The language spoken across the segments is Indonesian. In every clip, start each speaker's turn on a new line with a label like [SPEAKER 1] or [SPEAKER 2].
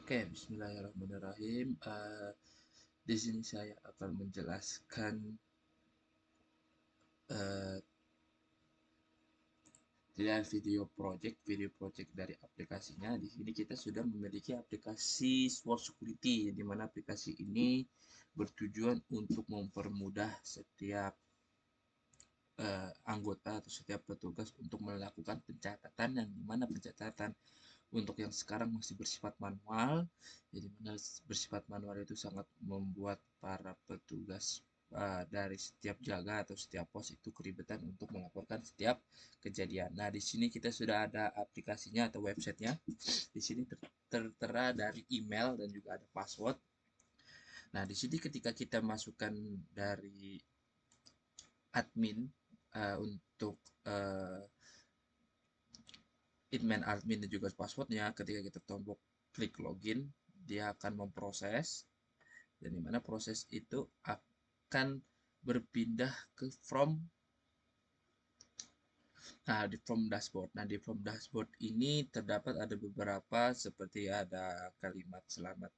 [SPEAKER 1] Oke, bismillahirrahmanirrahim. Di sini saya akan menjelaskan uh, video project dari aplikasinya. Di sini kita sudah memiliki aplikasi Sword Security, di mana aplikasi ini bertujuan untuk mempermudah setiap anggota atau setiap petugas untuk melakukan pencatatan, yang dimana pencatatan untuk yang sekarang masih bersifat manual, jadi mana bersifat manual itu sangat membuat para petugas dari setiap jaga atau setiap pos itu keribetan untuk melaporkan setiap kejadian. Nah, di sini kita sudah ada aplikasinya atau websitenya. Di sini tertera dari email dan juga ada password. Nah, di sini ketika kita masukkan dari admin untuk admin dan juga passwordnya, ketika kita tombol klik login, dia akan memproses, dan dimana proses itu akan berpindah ke from dashboard. Nah, di from dashboard ini terdapat ada beberapa, seperti ada kalimat selamat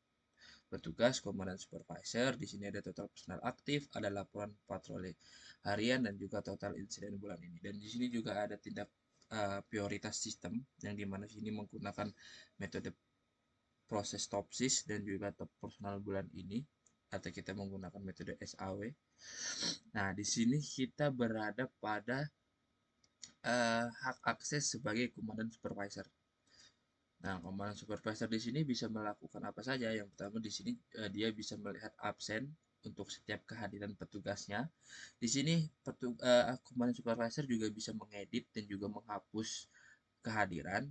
[SPEAKER 1] petugas, komandan supervisor. Di sini ada total personal aktif, ada laporan patroli harian, dan juga total insiden bulan ini. Dan di sini juga ada tindak prioritas sistem, yang dimana sini menggunakan metode proses topsis dan juga top personal bulan ini, atau kita menggunakan metode SAW. Nah, di sini kita berada pada hak akses sebagai komandan supervisor. Nah, komandan supervisor di sini bisa melakukan apa saja. Yang pertama, di sini dia bisa melihat absen untuk setiap kehadiran petugasnya. Di sini komandan supervisor juga bisa mengedit dan juga menghapus kehadiran.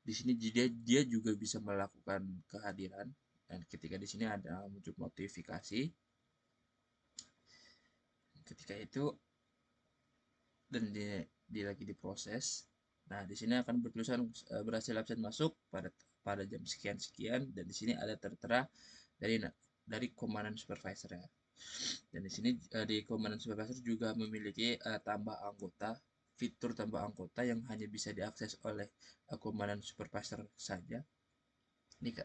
[SPEAKER 1] Di sini dia juga bisa melakukan kehadiran, dan ketika di sini ada muncul notifikasi ketika itu, dan dia lagi diproses. Nah, di sini akan bertulisan berhasil absen masuk pada jam sekian sekian, dan di sini ada tertera dari komandan supervisor ya. Dan di sini di komandan supervisor juga memiliki tambah anggota, fitur tambah anggota yang hanya bisa diakses oleh komandan supervisor saja.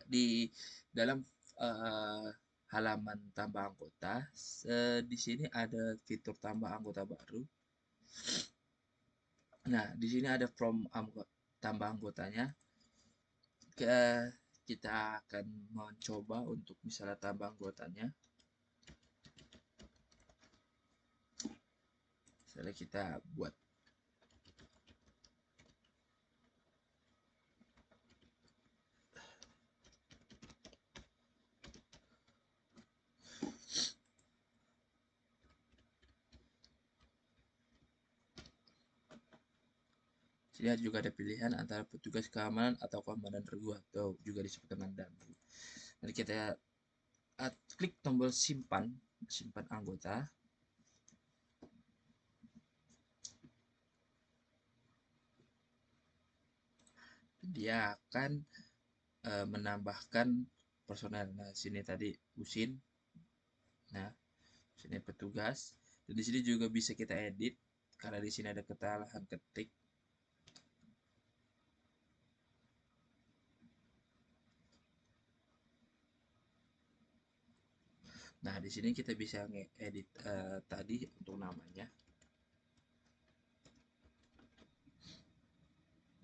[SPEAKER 1] Di dalam uh, halaman tambah anggota, di sini ada fitur tambah anggota baru. Nah, di sini ada tambah anggotanya. Kita akan mencoba untuk misalnya tambah anggotanya. Misalnya kita buat Lihat juga ada pilihan antara petugas keamanan atau komandan regu, atau juga disebut komandan. Nanti kita klik tombol simpan anggota. Dia akan menambahkan personel. Nah, sini tadi usin. Nah, sini petugas. Dan di sini juga bisa kita edit karena di sini ada kesalahan ketik. Nah, di sini kita bisa ngedit tadi untuk namanya.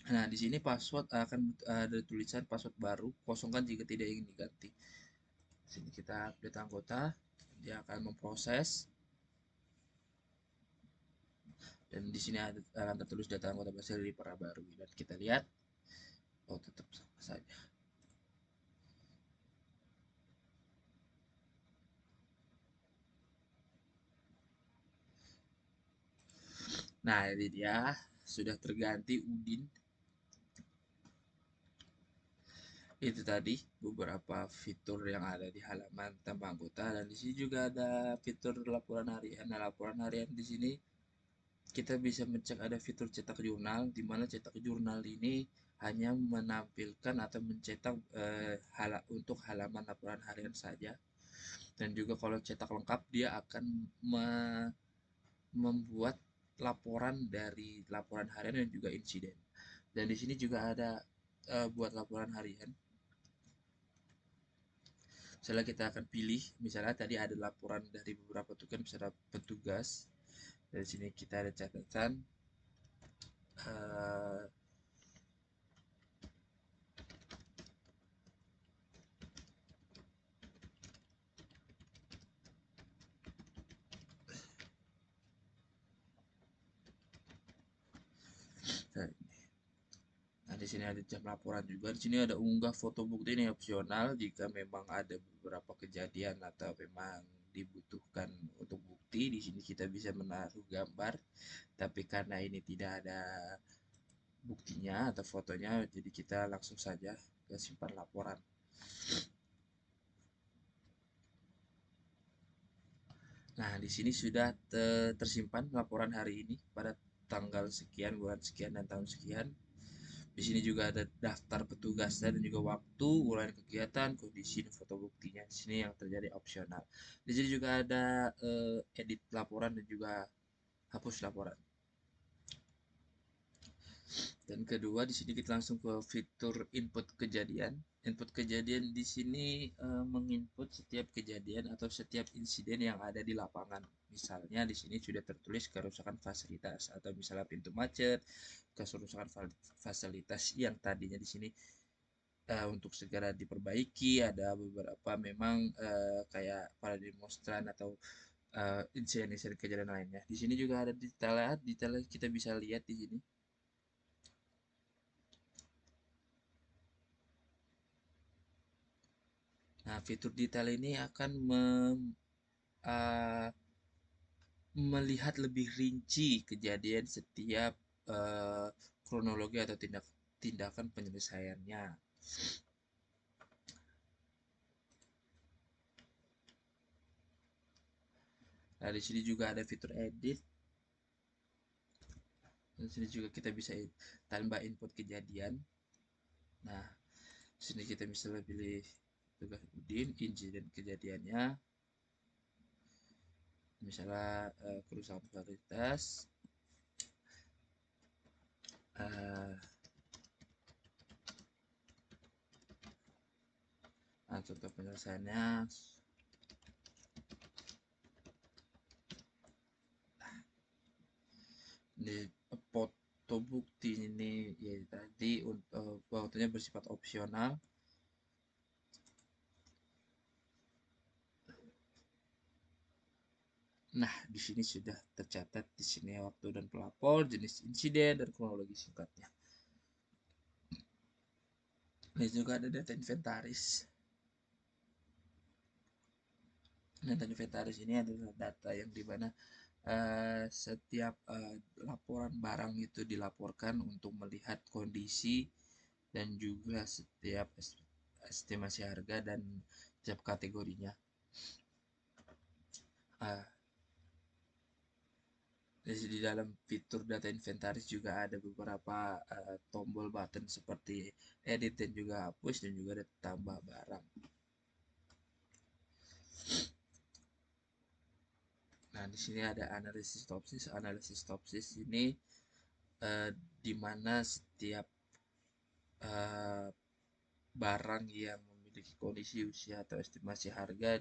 [SPEAKER 1] Nah, di sini password akan ada tulisan password baru, kosongkan jika tidak ingin diganti. Di sini kita update anggota, dia akan memproses, dan di sini akan tertulis data anggota berhasil diperbarui, dan kita lihat, oh tetap sama saja. Nah, ini dia sudah terganti Udin. Itu tadi beberapa fitur yang ada di halaman tambah anggota, dan di sini juga ada fitur laporan harian. Nah, laporan harian di sini kita bisa mencek ada fitur cetak jurnal, di mana cetak jurnal ini hanya menampilkan atau mencetak untuk halaman laporan harian saja. Dan juga kalau cetak lengkap, dia akan membuat laporan dari laporan harian dan juga insiden. Dan di sini juga ada buat laporan harian. Misalnya kita akan pilih, misalnya tadi ada laporan dari beberapa tugas, misalnya petugas. Dari sini kita ada catatan. eh, Nah, di sini ada jam laporan juga. Di sini ada unggah foto bukti, ini opsional jika memang ada beberapa kejadian atau memang dibutuhkan untuk bukti. Di sini kita bisa menaruh gambar, tapi karena ini tidak ada buktinya atau fotonya, jadi kita langsung saja ke simpan laporan. Nah, di sini sudah tersimpan laporan hari ini pada tanggal sekian, bulan sekian, dan tahun sekian. Di sini juga ada daftar petugasnya dan juga waktu, ulang kegiatan, kondisi, dan foto buktinya. Di sini yang terjadi opsional. Di sini juga ada edit laporan dan juga hapus laporan. Dan kedua, di sini kita langsung ke fitur input kejadian. Input kejadian di sini menginput setiap kejadian atau setiap insiden yang ada di lapangan. Misalnya di sini sudah tertulis kerusakan fasilitas atau misalnya pintu macet, kerusakan fasilitas yang tadinya di sini untuk segera diperbaiki. Ada beberapa memang kayak para demonstran atau insiden-insiden kejadian lainnya. Di sini juga ada detail kita bisa lihat di sini. Nah, fitur detail ini akan uh, melihat lebih rinci kejadian setiap uh, kronologi atau tindakan penyelesaiannya. Nah, di sini juga ada fitur edit. Di sini juga kita bisa tambah input kejadian. Nah, di sini kita bisa pilih tugas Udin, insiden kejadiannya, misalnya kerusakan fasilitas, uh, nah, contoh penyelesaiannya. Di foto bukti ini ya tadi untuk fotonya bersifat opsional. Nah, di sini sudah tercatat di sini waktu dan pelapor, jenis insiden, dan kronologi singkatnya. Ini juga ada data inventaris. Data inventaris ini adalah data yang dimana setiap laporan barang itu dilaporkan untuk melihat kondisi dan juga setiap estimasi harga dan setiap kategorinya. Uh, di dalam fitur data inventaris juga ada beberapa tombol button seperti edit dan juga hapus dan juga ada tambah barang. Nah, di sini ada analisis topsis. Analisis topsis ini di mana setiap uh, barang yang memiliki kondisi usia atau estimasi harga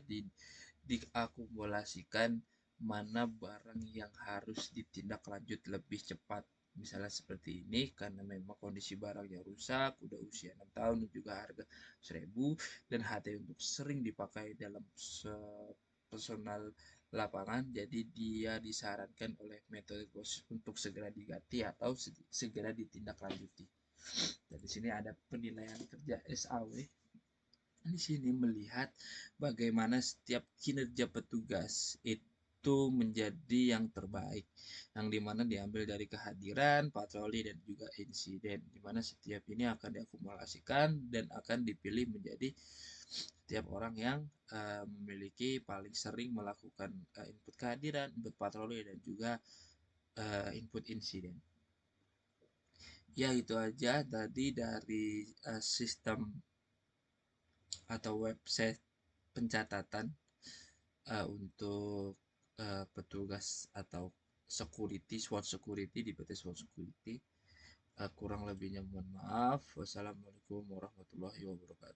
[SPEAKER 1] diakumulasikan mana barang yang harus ditindaklanjut lebih cepat. Misalnya seperti ini karena memang kondisi barangnya rusak, udah usia 6 tahun dan juga harga 1.000 dan HT untuk sering dipakai dalam personal lapangan, jadi dia disarankan oleh metode untuk segera diganti atau segera ditindaklanjuti. Dan di sini ada penilaian kerja SAW. Di sini melihat bagaimana setiap kinerja petugas itu menjadi yang terbaik, yang dimana diambil dari kehadiran, patroli, dan juga insiden, dimana setiap ini akan diakumulasikan dan akan dipilih menjadi setiap orang yang memiliki paling sering melakukan input kehadiran, input patroli, dan juga input insiden. Ya, itu aja tadi dari sistem atau website pencatatan untuk petugas atau security, SWOT security di PT SWOT security. Kurang lebihnya mohon maaf. Wassalamualaikum warahmatullahi wabarakatuh.